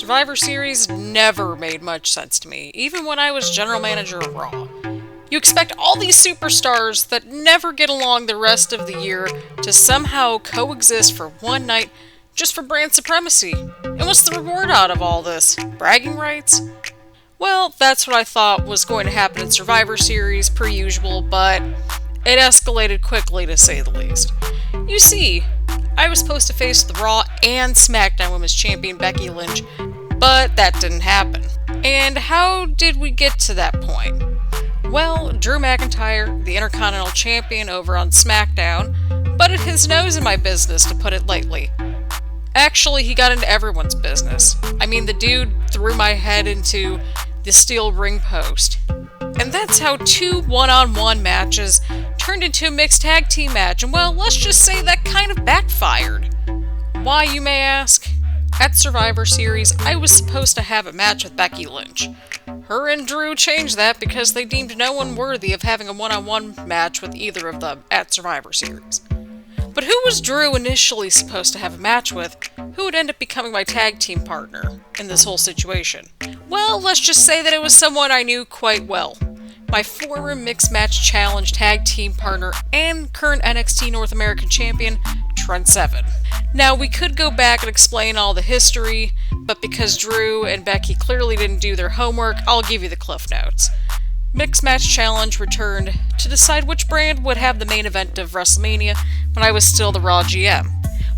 Survivor Series never made much sense to me, even when I was general manager of Raw. You expect all these superstars that never get along the rest of the year to somehow coexist for one night just for brand supremacy. And what's the reward out of all this? Bragging rights? Well, that's what I thought was going to happen in Survivor Series, per usual, but it escalated quickly to say the least. You see, I was supposed to face the Raw and Smackdown Women's Champion Becky Lynch, but that didn't happen. And how did we get to that point? Well, Drew McIntyre, the Intercontinental Champion over on Smackdown, butted his nose in my business, to put it lightly. Actually, he got into everyone's business. I mean, the dude threw my head into the steel ring post. And that's how two one-on-one matches turned into a mixed tag team match, and well, let's just say that kind of backfired. Why, you may ask? At Survivor Series, I was supposed to have a match with Becky Lynch. Her and Drew changed that because they deemed no one worthy of having a one-on-one match with either of them at Survivor Series. But who was Drew initially supposed to have a match with? Who would end up becoming my tag team partner in this whole situation? Well, let's just say that it was someone I knew quite well. My former Mixed Match Challenge tag team partner and current NXT North American champion, Trent Seven. Now, we could go back and explain all the history, but because Drew and Becky clearly didn't do their homework, I'll give you the cliff notes. Mixed Match Challenge returned to decide which brand would have the main event of WrestleMania when I was still the Raw GM.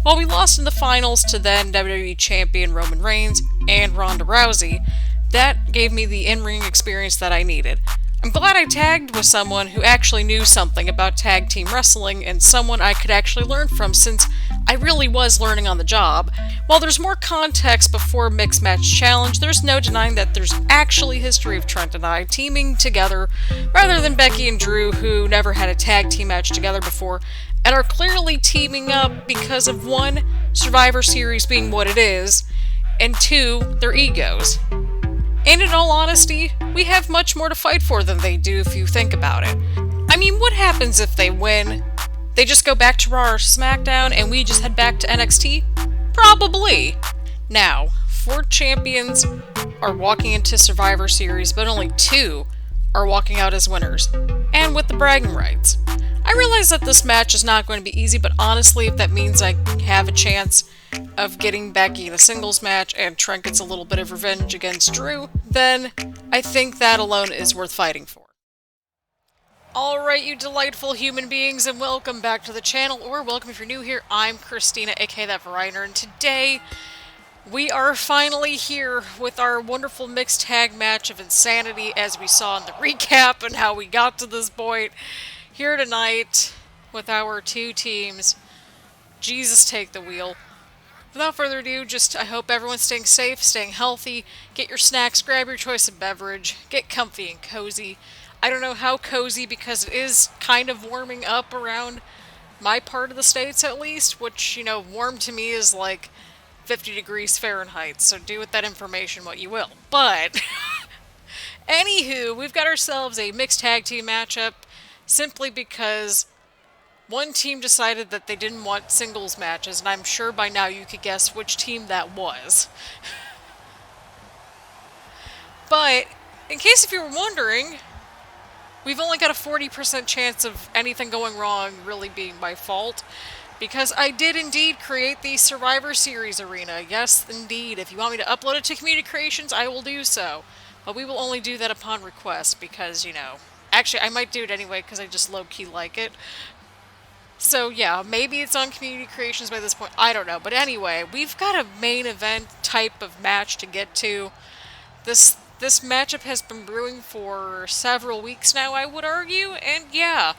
While we lost in the finals to then WWE Champion Roman Reigns and Ronda Rousey, that gave me the in-ring experience that I needed. I'm glad I tagged with someone who actually knew something about tag team wrestling and someone I could actually learn from, since I really was learning on the job. While there's more context before Mixed Match Challenge, there's no denying that there's actually history of Trent and I teaming together rather than Becky and Drew, who never had a tag team match together before and are clearly teaming up because of one, Survivor Series being what it is, and two, their egos. And in all honesty, we have much more to fight for than they do if you think about it. I mean, what happens if they win? They just go back to Raw or SmackDown and we just head back to NXT? Probably. Now, 4 champions are walking into Survivor Series, but only 2 are walking out as winners, and with the bragging rights. I realize that this match is not going to be easy, but honestly, if that means I have a chance of getting Becky in a singles match and Trent gets a little bit of revenge against Drew, then I think that alone is worth fighting for. Alright, you delightful human beings, and welcome back to the channel, or welcome if you're new here. I'm Christina, aka That Variner, and today we are finally here with our wonderful mixed tag match of insanity, as we saw in the recap and how we got to this point. Here tonight with our 2 teams. Jesus, take the wheel. Without further ado, I hope everyone's staying safe, staying healthy. Get your snacks, grab your choice of beverage, get comfy and cozy. I don't know how cozy, because it is kind of warming up around my part of the States at least, which, you know, warm to me is like 50 degrees Fahrenheit, so do with that information what you will. But, anywho, we've got ourselves a mixed tag team matchup, simply because one team decided that they didn't want singles matches, and I'm sure by now you could guess which team that was. But, in case if you were wondering, we've only got a 40% chance of anything going wrong really being my fault, because I did indeed create the Survivor Series arena. Yes, indeed. If you want me to upload it to Community Creations, I will do so. But we will only do that upon request, because, you know, actually, I might do it anyway, because I just low-key like it. So, yeah, maybe it's on Community Creations by this point. I don't know. But anyway, we've got a main event type of match to get to. This matchup has been brewing for several weeks now, I would argue. And, yeah,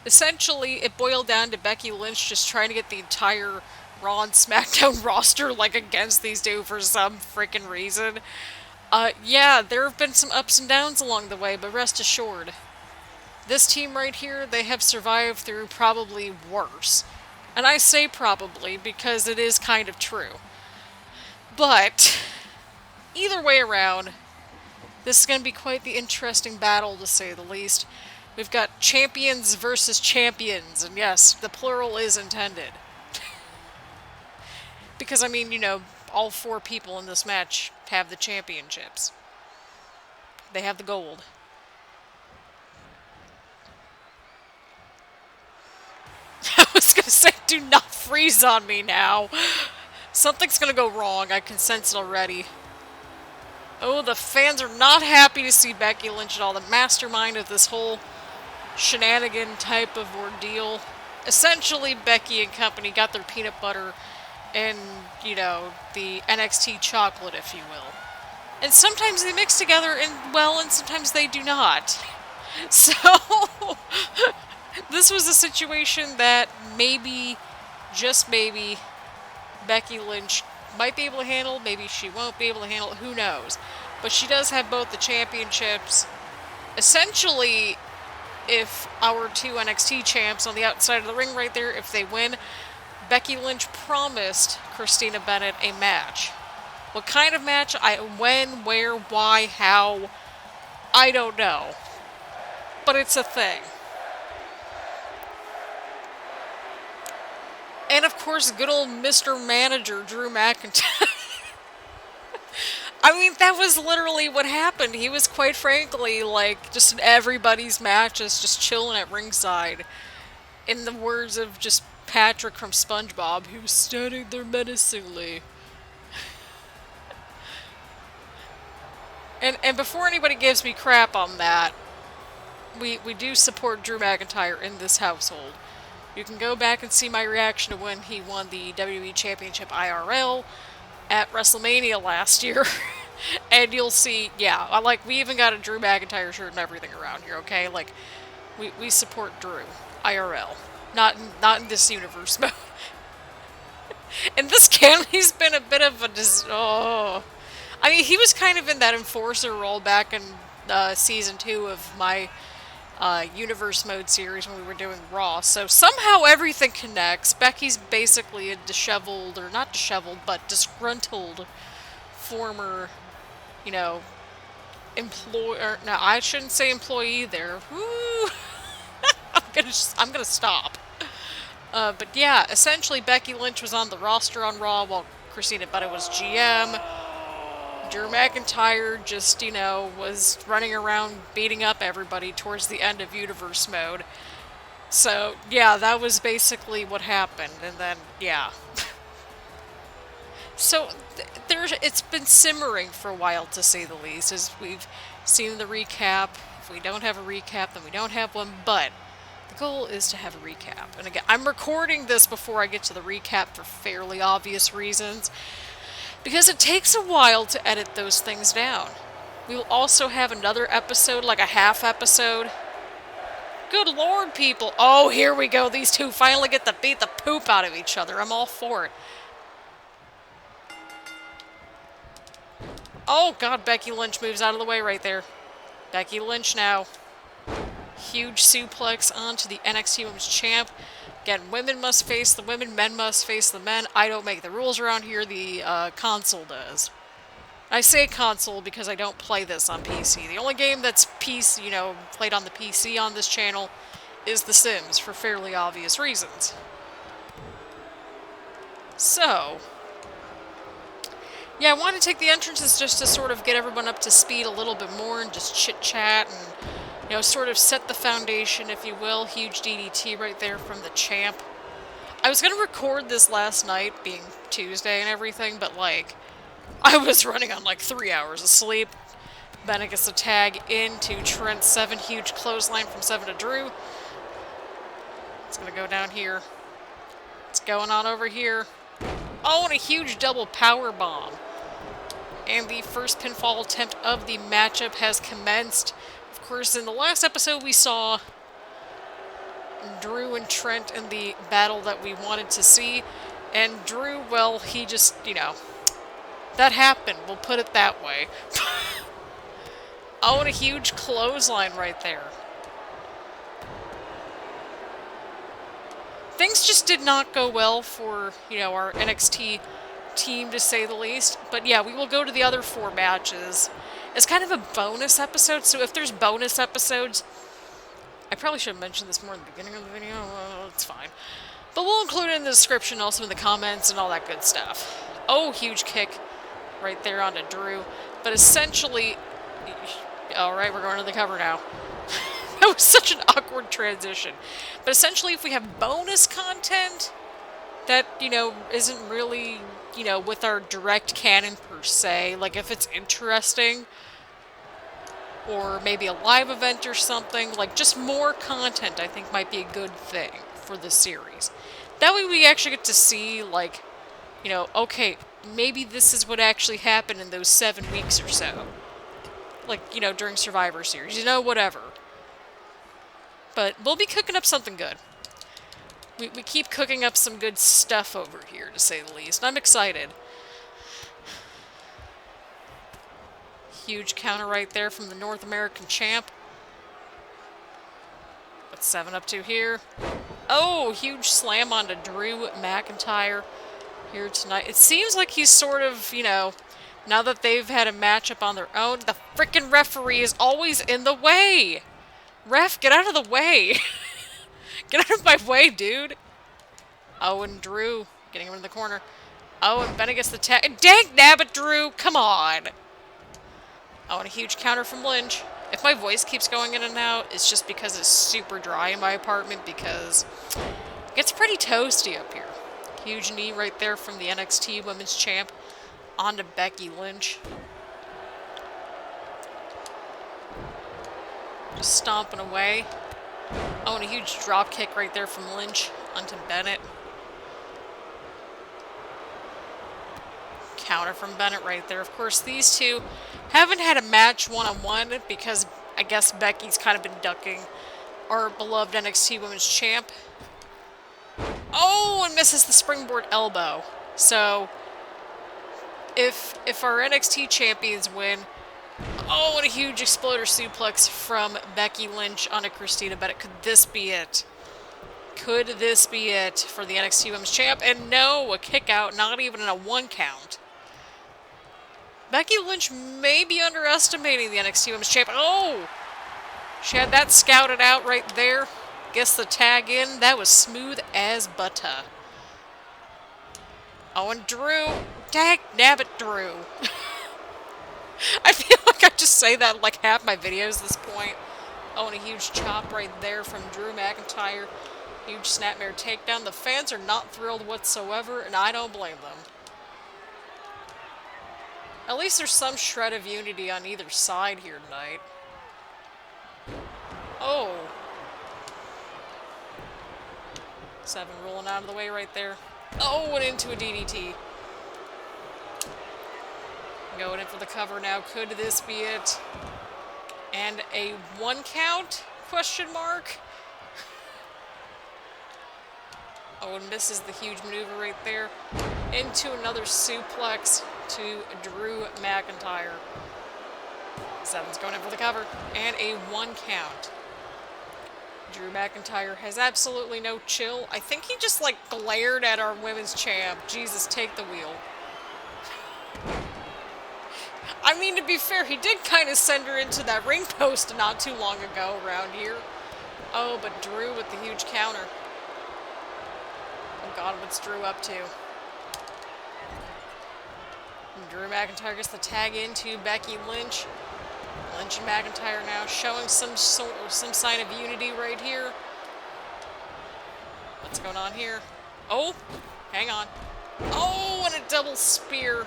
essentially, it boiled down to Becky Lynch just trying to get the entire Raw and SmackDown roster, like, against these two for some freaking reason. Yeah, there have been some ups and downs along the way, but rest assured, this team right here, they have survived through probably worse. And I say probably because it is kind of true. But, either way around, this is going to be quite the interesting battle, to say the least. We've got champions versus champions, and yes, the plural is intended. Because, I mean, you know, all 4 people in this match have the championships. They have the gold. I was gonna say, do not freeze on me now. Something's gonna go wrong. I can sense it already. Oh, the fans are not happy to see Becky Lynch at all. The mastermind of this whole shenanigan type of ordeal. Essentially, Becky and company got their peanut butter and, you know, the NXT chocolate, if you will. And sometimes they mix together and sometimes they do not. So, this was a situation that maybe, just maybe, Becky Lynch might be able to handle, maybe she won't be able to handle, who knows. But she does have both the championships. Essentially, if our 2 NXT champs on the outside of the ring right there, if they win, Becky Lynch promised Christina Bennett a match. What kind of match? When, where, why, how, I don't know. But it's a thing. And of course, good old Mr. Manager, Drew McIntyre. I mean, that was literally what happened. He was, quite frankly, like, just in everybody's matches, just chilling at ringside. In the words of just Patrick from SpongeBob, he was standing there menacingly. And before anybody gives me crap on that, we do support Drew McIntyre in this household. You can go back and see my reaction to when he won the WWE Championship IRL at WrestleMania last year. And you'll see, yeah, like, we even got a Drew McIntyre shirt and everything around here, okay? Like, we support Drew, IRL. Not in this universe mode. In this canon, he's been a bit of a... I mean, he was kind of in that enforcer role back in Season 2 of my Universe Mode series when we were doing Raw. So somehow everything connects. Becky's basically a disheveled, or not disheveled, but disgruntled former, you know, no, I shouldn't say employee there. Woo! I'm gonna stop. But yeah, essentially Becky Lynch was on the roster on Raw while Christina Bennett was GM. Drew McIntyre just, you know, was running around beating up everybody towards the end of Universe Mode. So, yeah, that was basically what happened. And then, yeah. So, it's been simmering for a while, to say the least, as we've seen the recap. If we don't have a recap, then we don't have one, but the goal is to have a recap. And again, I'm recording this before I get to the recap for fairly obvious reasons, because it takes a while to edit those things down. We will also have another episode, like a half episode. Good lord, people. Oh, here we go. These two finally get to beat the poop out of each other. I'm all for it. Oh, God, Becky Lynch moves out of the way right there. Becky Lynch now. Huge suplex onto the NXT Women's Champ. Again, women must face the women, men must face the men. I don't make the rules around here, the console does. I say console because I don't play this on PC. The only game that's PC, you know, played on the PC on this channel is The Sims, for fairly obvious reasons. So, yeah, I want to take the entrances just to sort of get everyone up to speed a little bit more and just chit-chat and, you know, sort of set the foundation, if you will. Huge DDT right there from the champ. I was going to record this last night, being Tuesday and everything, but, like, I was running on, like, 3 hours of sleep. Bennett gets the tag into Trent Seven. Huge clothesline from Seven to Drew. It's going to go down here. What's going on over here? Oh, and a huge double power bomb. And the first pinfall attempt of the matchup has commenced. Of course, in the last episode we saw Drew and Trent in the battle that we wanted to see. And Drew, well, he just, you know, that happened. We'll put it that way. Oh, and a huge clothesline right there. Things just did not go well for, you know, our NXT team, to say the least. But yeah, we will go to the other 4 matches. It's kind of a bonus episode, so if there's bonus episodes, I probably should have mentioned this more in the beginning of the video. Well, it's fine. But we'll include it in the description, also in the comments, and all that good stuff. Oh, huge kick right there onto Drew. But essentially... Alright, we're going to the cover now. That was such an awkward transition. But essentially, if we have bonus content that, you know, isn't really, you know, with our direct canon per se, like if it's interesting, or maybe a live event or something, like just more content I think might be a good thing for the series. That way we actually get to see, like, you know, okay, maybe this is what actually happened in those 7 weeks or so. Like, you know, during Survivor Series, you know, whatever. But we'll be cooking up something good. We keep cooking up some good stuff over here, to say the least. I'm excited. Huge counter right there from the North American champ. What's Seven up to here? Oh, huge slam onto Drew McIntyre here tonight. It seems like he's sort of, you know, now that they've had a matchup on their own, the frickin' referee is always in the way. Ref, get out of the way. Get out of my way, dude. Oh, and Drew getting him in the corner. Oh, and Bennett gets the tag. Dang nabbit, Drew. Come on. Oh, and a huge counter from Lynch. If my voice keeps going in and out, it's just because it's super dry in my apartment because it gets pretty toasty up here. Huge knee right there from the NXT Women's Champ onto Becky Lynch. Just stomping away. Oh, and a huge drop kick right there from Lynch onto Bennett. Counter from Bennett right there. Of course, these two haven't had a match one-on-one because I guess Becky's kind of been ducking our beloved NXT Women's Champ. Oh, and misses the springboard elbow. So, if our NXT champions win... Oh, and a huge exploder suplex from Becky Lynch onto Christina Bennett. Could this be it? Could this be it for the NXT Women's Champ? And no, a kick out, not even in a 1 count. Becky Lynch may be underestimating the NXT Women's Champ. Oh! She had that scouted out right there. Gets the tag in. That was smooth as butter. Oh, and Drew. Dag nabbit, Drew. I feel like I just say that in like half my videos at this point. Oh, and a huge chop right there from Drew McIntyre. Huge snapmare takedown. The fans are not thrilled whatsoever, and I don't blame them. At least there's some shred of unity on either side here tonight. Oh. Seven rolling out of the way right there. Oh, and into a DDT. Going in for the cover now. Could this be it? And a 1 count? Question mark. Oh, and misses the huge maneuver right there. Into another suplex to Drew McIntyre. Seven's going in for the cover. And a 1 count. Drew McIntyre has absolutely no chill. I think he just, like, glared at our women's champ. Jesus, take the wheel. I mean, to be fair, he did kind of send her into that ring post not too long ago around here. Oh, but Drew with the huge counter. Oh god, what's Drew up to? And Drew McIntyre gets the tag into Becky Lynch. Lynch and McIntyre now showing some sign of unity right here. What's going on here? Oh, hang on. Oh, and a double spear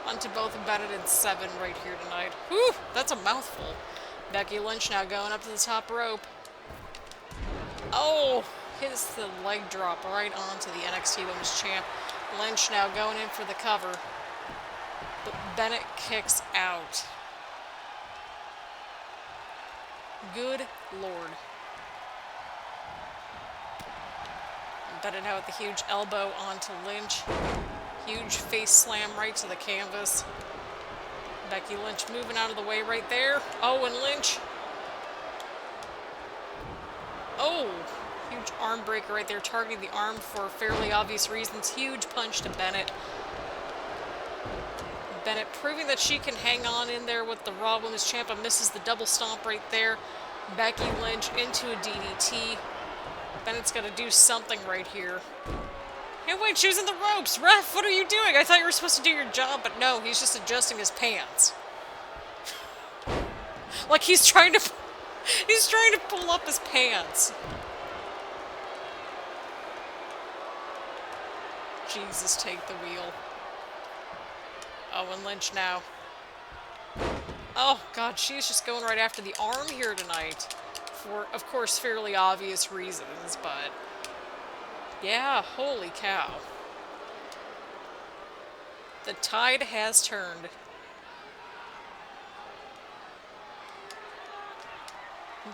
onto both Bennett and Seven right here tonight. Whew, that's a mouthful. Becky Lynch now going up to the top rope. Oh, hits the leg drop right onto the NXT Women's Champ. Lynch now going in for the cover. But Bennett kicks out. Good lord. Bennett now with the huge elbow onto Lynch. Huge face slam right to the canvas. Becky Lynch moving out of the way right there. Oh, and Lynch. Oh, huge arm breaker right there, targeting the arm for fairly obvious reasons. Huge punch to Bennett. Bennett proving that she can hang on in there with the Raw Women's Champ. Misses the double stomp right there. Becky Lynch into a DDT. Bennett's got to do something right here. Hey, wait, she was in the ropes! Ref, what are you doing? I thought you were supposed to do your job, but no, he's just adjusting his pants. Like he's trying to pull up his pants. Jesus, take the wheel. Oh, and Lynch now. Oh, God, she's just going right after the arm here tonight. For, of course, fairly obvious reasons, but... yeah, holy cow. The tide has turned.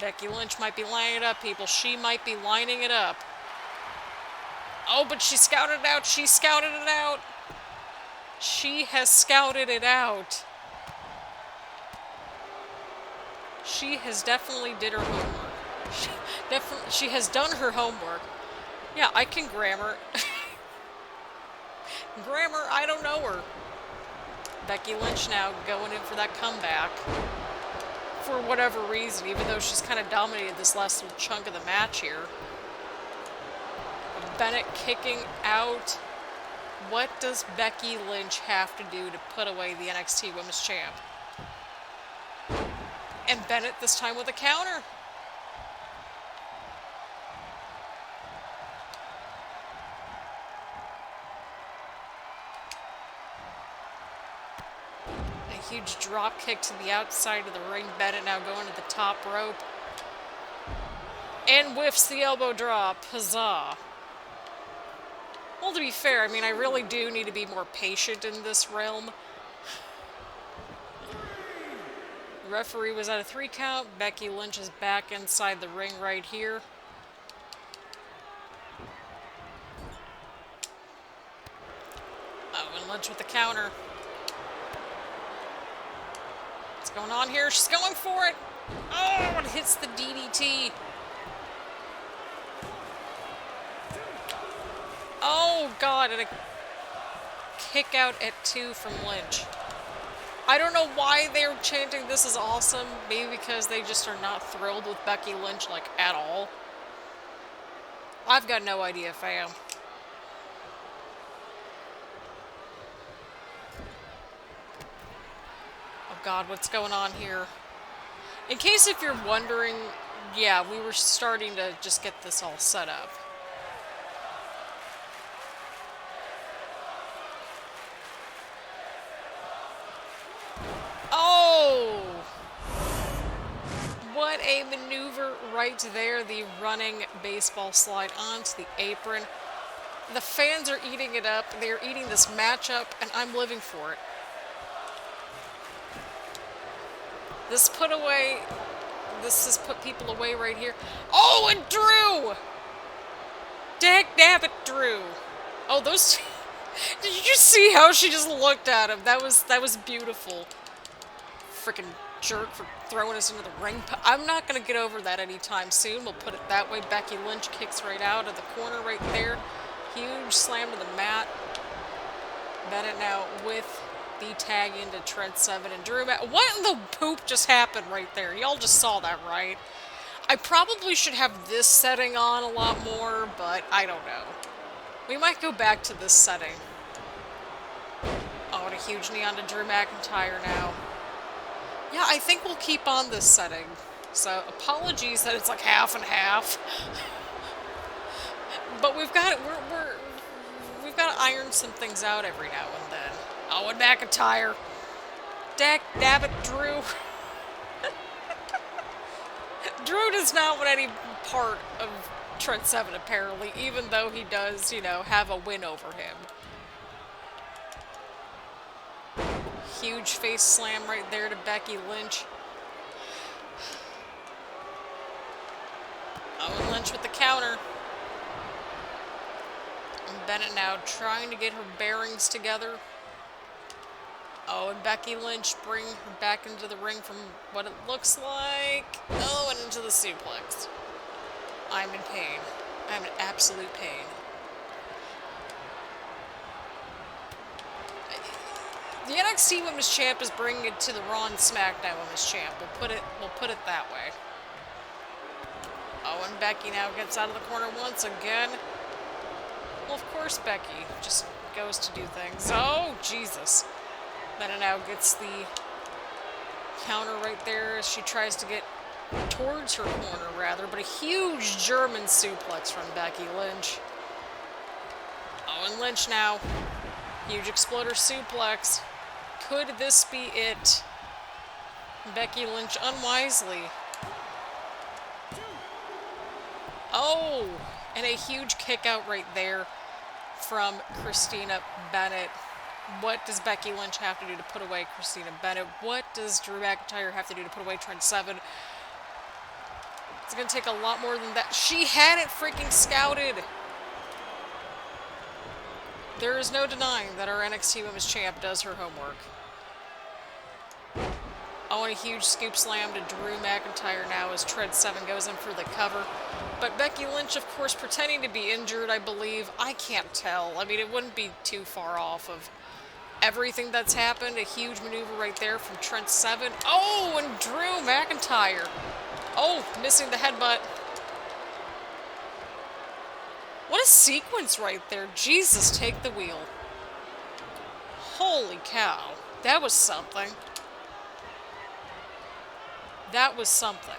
Becky Lynch might be lining it up, people. She might be lining it up. Oh, but she scouted it out. She scouted it out. She has scouted it out. She has definitely did her homework. She has done her homework. Yeah, I can grammar. Grammar, I don't know her. Becky Lynch now going in for that comeback. For whatever reason, even though she's kind of dominated this last little chunk of the match here. Bennett kicking out. What does Becky Lynch have to do to put away the NXT Women's Champ? And Bennett this time with a counter. A huge drop kick to the outside of the ring. Bennett now going to the top rope. And whiffs the elbow drop. Huzzah. Well, to be fair, I mean, I really do need to be more patient in this realm. The referee was at a 3 count. Becky Lynch is back inside the ring right here. Oh, and Lynch with the counter. What's going on here? She's going for it. Oh, it hits the DDT. Oh, God, and a kick out at 2 from Lynch. I don't know why they're chanting this is awesome. Maybe because they just are not thrilled with Becky Lynch, like, at all. I've got no idea, fam. Oh, God, what's going on here? In case if you're wondering, yeah, we were starting to just get this all set up. Oh! What a maneuver right there. The running baseball slide onto the apron. The fans are eating it up. They're eating this matchup, and I'm living for it. This has put people away right here. Oh, and Drew! Dagnabbit, Drew. Oh, those two. Did you just see how she just looked at him? That was beautiful. Freaking jerk for throwing us into the ring. I'm not going to get over that anytime soon. We'll put it that way. Becky Lynch kicks right out of the corner right there. Huge slam to the mat. Bennett now with the tag into Trent Seven and Drew McIntyre. What in the poop just happened right there? Y'all just saw that, right? I probably should have this setting on a lot more, but I don't know. We might go back to this setting. Oh, and a huge knee onto Drew McIntyre now. Yeah, I think we'll keep on this setting. So, apologies that it's like half and half. But we've got to iron some things out every now and then. Oh, and McIntyre. Dabbit, Drew. Drew does not want any part of Trent Seven, apparently, even though he does, you know, have a win over him. Huge face slam right there to Becky Lynch. Oh, and Lynch with the counter. And Bennett now trying to get her bearings together. Oh, and Becky Lynch bring her back into the ring from what it looks like. Oh, and into the suplex. I'm in pain. I'm in absolute pain. The NXT Women's Champ is bringing it to the Raw and Smackdown Women's Champ. We'll put it that way. Oh, and Becky now gets out of the corner once again. Well, of course Becky just goes to do things. Oh, Jesus. Bennett now gets the counter right there as she tries to get towards her corner, rather, but a huge German suplex from Becky Lynch. Oh, and Lynch now. Huge exploder suplex. Could this be it? Becky Lynch unwisely. Oh, and a huge kick out right there from Christina Bennett. What does Becky Lynch have to do to put away Christina Bennett? What does Drew McIntyre have to do to put away Trent Seven? It's going to take a lot more than that. She had it freaking scouted. There is no denying that our NXT Women's Champ does her homework. Oh, and a huge scoop slam to Drew McIntyre now as Trent Seven goes in for the cover. But Becky Lynch, of course, pretending to be injured, I believe. I can't tell. I mean, it wouldn't be too far off of everything that's happened. A huge maneuver right there from Trent Seven. Oh, and Drew McIntyre. Oh, missing the headbutt. What a sequence right there. Jesus, take the wheel. Holy cow. That was something. That was something.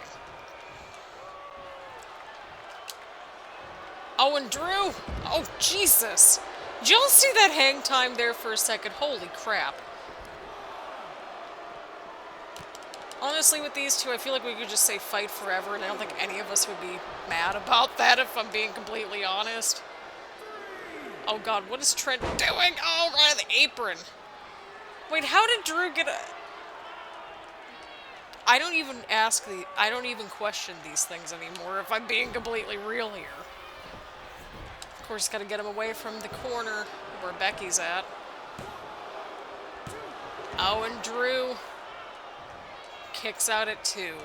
Oh, and Drew. Oh, Jesus. Did y'all see that hang time there for a second? Holy crap. Honestly, with these two, I feel like we could just say fight forever, and I don't think any of us would be mad about that, if I'm being completely honest. Oh, God, what is Trent doing? Oh, right on the apron. Wait, how did Drew get a... I don't even question these things anymore, if I'm being completely real here. Of course, gotta get him away from the corner where Becky's at. Oh, and Drew kicks out at 2.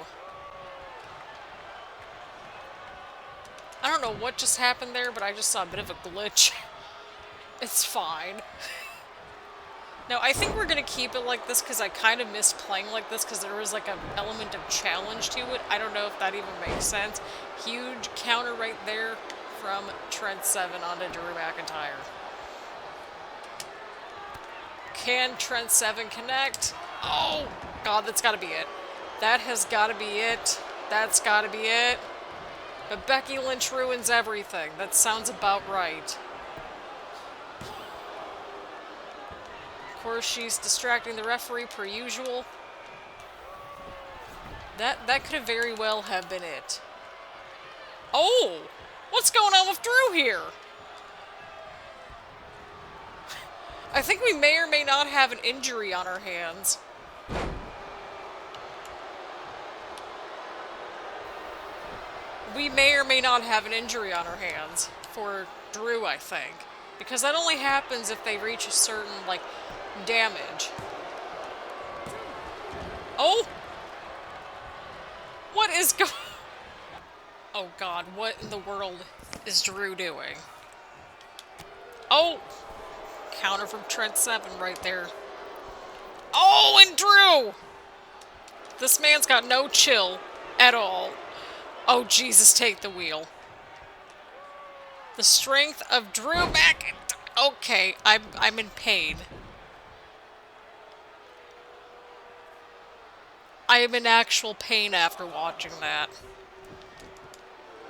I don't know what just happened there, but I just saw a bit of a glitch. It's fine. Now, I think we're going to keep it like this because I kind of miss playing like this because there was like an element of challenge to it. I don't know if that even makes sense. Huge counter right there from Trent Seven onto Drew McIntyre. Can Trent Seven connect? Oh, God, that's got to be it. That has got to be it. That's got to be it. But Becky Lynch ruins everything. That sounds about right. Of course, she's distracting the referee per usual. That could have very well have been it. Oh! What's going on with Drew here? I think we may or may not have an injury on our hands. We may or may not have an injury on our hands for Drew, I think. Because that only happens if they reach a certain, like, damage. Oh! What is going... Oh, God, what in the world is Drew doing? Oh! Counter from Trent Seven right there. Oh, and Drew! This man's got no chill at all. Oh, Jesus, take the wheel. The strength of Drew McIntyre. Okay, I'm in pain. I am in actual pain after watching that.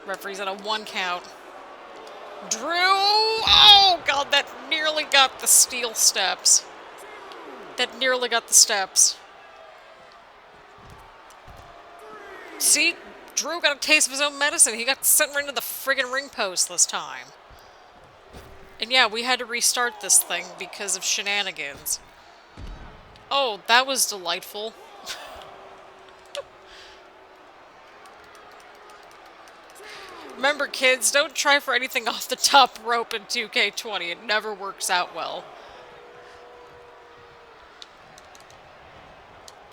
Referee's at a 1 count. Drew! Oh, God, that nearly got the steel steps. That nearly got the steps. See? Drew got a taste of his own medicine. He got sent right into the friggin' ring post this time. And yeah, we had to restart this thing because of shenanigans. Oh, that was delightful. Remember, kids, don't try for anything off the top rope in 2K20. It never works out well.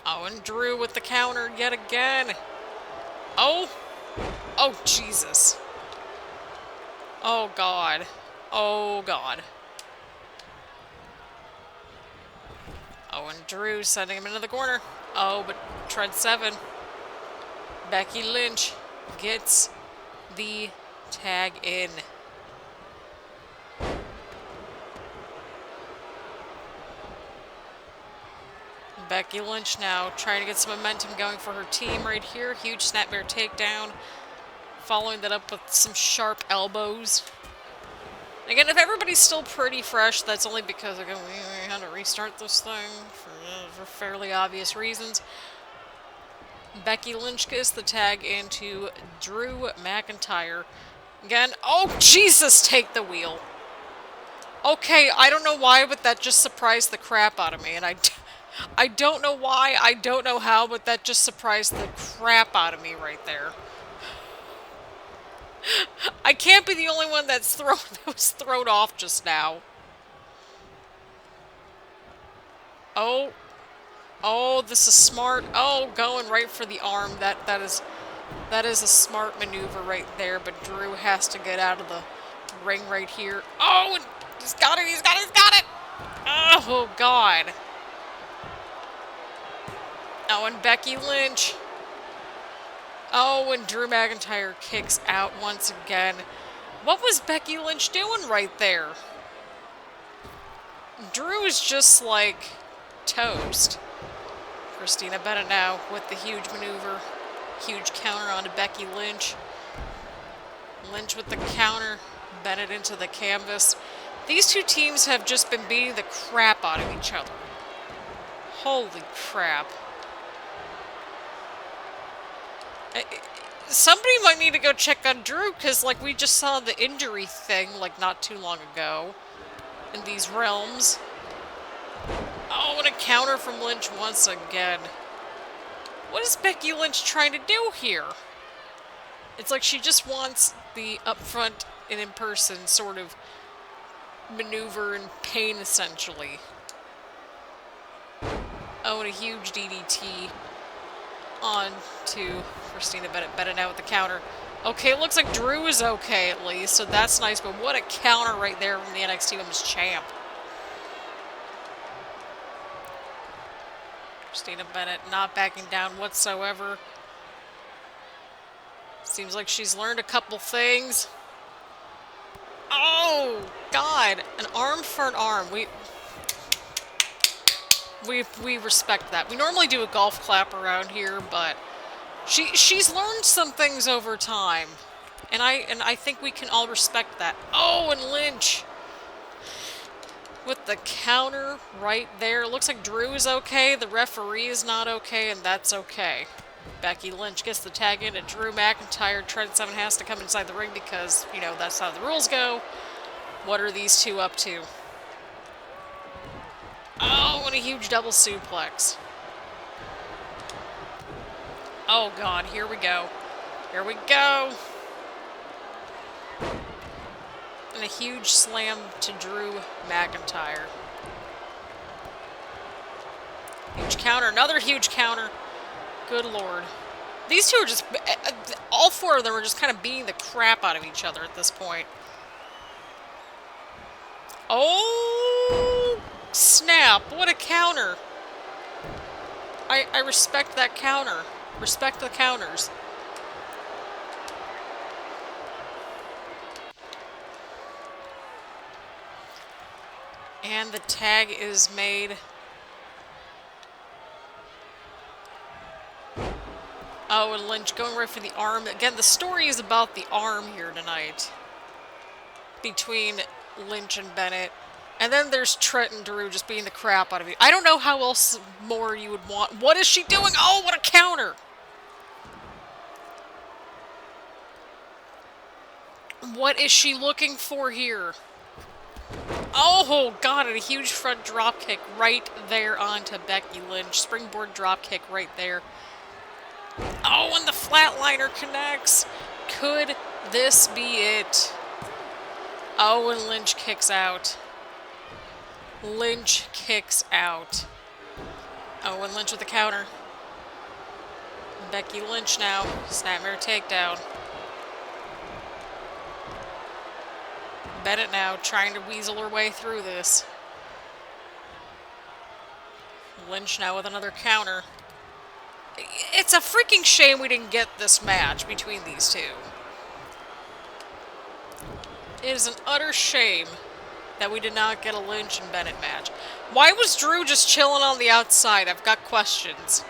Oh, and Drew with the counter yet again. Oh! Oh, Jesus. Oh, God. Oh, God. Oh, and Drew sending him into the corner. Oh, but Trent Seven. Becky Lynch gets the tag in. Becky Lynch now trying to get some momentum going for her team right here. Huge snapmare takedown. Following that up with some sharp elbows. Again, if everybody's still pretty fresh, that's only because, again, we had to restart this thing for fairly obvious reasons. Becky Lynch gets the tag into Drew McIntyre. Again, oh, Jesus, take the wheel. Okay, I don't know why, but that just surprised the crap out of me, and I don't know why, I don't know how, but that just surprised the crap out of me right there. I can't be the only one that was thrown off just now. Oh. Oh, this is smart. Oh, going right for the arm. That is a smart maneuver right there, but Drew has to get out of the ring right here. Oh, and he's got it, he's got it, he's got it! Oh, God. Oh, and Becky Lynch. Oh, and Drew McIntyre kicks out once again. What was Becky Lynch doing right there? Drew is just like toast. Christina Bennett now with the huge maneuver. Huge counter onto Becky Lynch. Lynch with the counter. Bennett into the canvas. These two teams have just been beating the crap out of each other. Holy crap. Somebody might need to go check on Drew, because, like, we just saw the injury thing, like, not too long ago in these realms. Oh, and a counter from Lynch once again. What is Becky Lynch trying to do here? It's like she just wants the upfront and in-person sort of maneuver and pain, essentially. Oh, and a huge DDT on to Christina Bennett. Bennett now with the counter. Okay, it looks like Drew is okay at least, so that's nice, but what a counter right there from the NXT Women's Champ. Christina Bennett not backing down whatsoever. Seems like she's learned a couple things. Oh, God. An arm for an arm. We respect that. We normally do a golf clap around here, but she's learned some things over time. And I think we can all respect that. Oh, and Lynch with the counter right there. Looks like Drew is okay. The referee is not okay, and that's okay. Becky Lynch gets the tag in at Drew McIntyre. Trent Seven has to come inside the ring because, you know, that's how the rules go. What are these two up to? Oh, and a huge double suplex. Oh, God, here we go. Here we go. And a huge slam to Drew McIntyre. Huge counter. Another huge counter. Good Lord. These two are just... all four of them are just kind of beating the crap out of each other at this point. Oh, snap. What a counter. I respect that counter. Respect the counters. And the tag is made. Oh, and Lynch going right for the arm. Again, the story is about the arm here tonight. Between Lynch and Bennett. And then there's Trent and Drew just beating the crap out of you. I don't know how else more you would want. What is she doing? Oh, what a counter! What is she looking for here? Oh, God, and a huge front drop kick right there onto Becky Lynch. Springboard drop kick right there. Oh, and the flatliner connects. Could this be it? Oh, and Lynch kicks out. Lynch kicks out. Oh, and Lynch with the counter. Becky Lynch now. Snapmare takedown. Bennett now trying to weasel her way through this. Lynch now with another counter. It's a freaking shame we didn't get this match between these two. It is an utter shame that we did not get a Lynch and Bennett match. Why was Drew just chilling on the outside? I've got questions.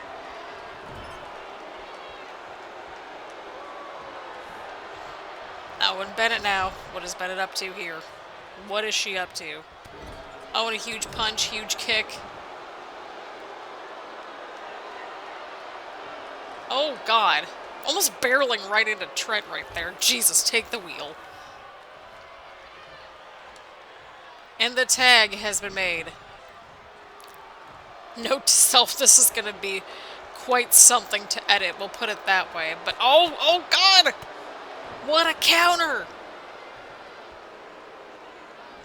Oh, and Bennett now. What is Bennett up to here? What is she up to? Oh, and a huge punch, huge kick. Oh, God. Almost barreling right into Trent right there. Jesus, take the wheel. And the tag has been made. Note to self, this is going to be quite something to edit. We'll put it that way. But, oh, God! What a counter!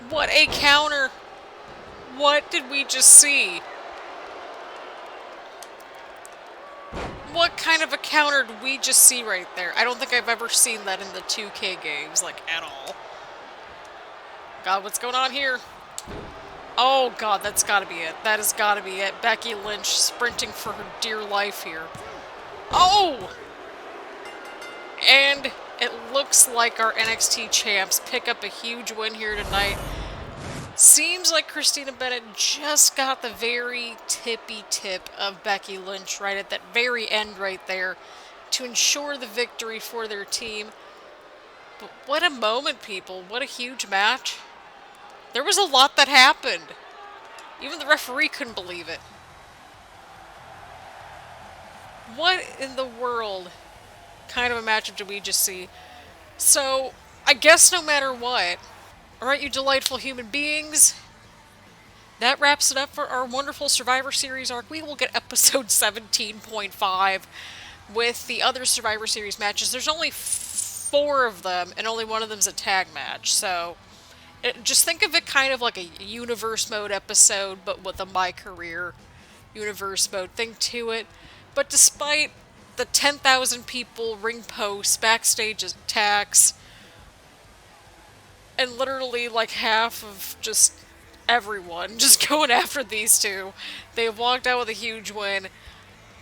What a counter! What did we just see? What kind of a counter did we just see right there? I don't think I've ever seen that in the 2K games, like, at all. God, what's going on here? Oh, God, that's gotta be it. That has gotta be it. Becky Lynch sprinting for her dear life here. Oh! And it looks like our NXT champs pick up a huge win here tonight. Seems like Christina Bennett just got the very tippy tip of Becky Lynch right at that very end right there to ensure the victory for their team. But what a moment, people. What a huge match. There was a lot that happened. Even the referee couldn't believe it. What in the world kind of a matchup did we just see? So, I guess no matter what, alright, you delightful human beings, that wraps it up for our wonderful Survivor Series arc. We will get episode 17.5 with the other Survivor Series matches. There's only 4 of them, and only one of them's a tag match, so just think of it kind of like a universe mode episode, but with a MyCareer universe mode thing to it. But despite the 10,000 people, ring posts, backstage attacks, and literally like half of just everyone just going after these two, they have walked out with a huge win.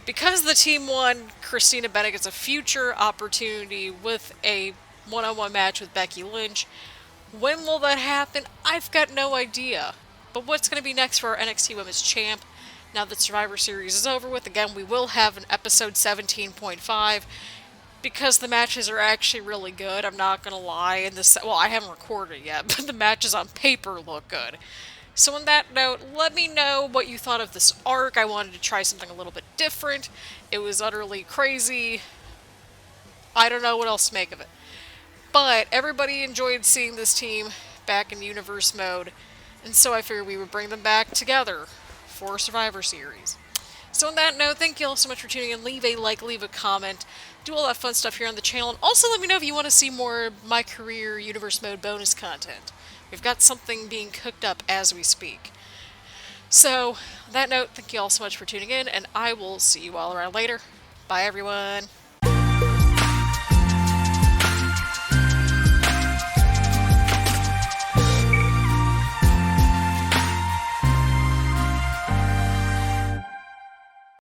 Because the team won, Christina Bennett gets a future opportunity with a one-on-one match with Becky Lynch. When will that happen? I've got no idea. But what's going to be next for our NXT Women's Champ? Now that Survivor Series is over with, again, we will have an episode 17.5 because the matches are actually really good. I'm not going to lie. Well, I haven't recorded it yet, but the matches on paper look good. So on that note, let me know what you thought of this arc. I wanted to try something a little bit different. It was utterly crazy. I don't know what else to make of it. But everybody enjoyed seeing this team back in universe mode, and so I figured we would bring them back together for Survivor Series. So on that note, thank you all so much for tuning in. Leave a like, leave a comment, do all that fun stuff here on the channel, and also let me know if you want to see more MyCareer universe mode bonus content. We've got something being cooked up as we speak. So, on that note, thank you all so much for tuning in, and I will see you all around later. Bye, everyone.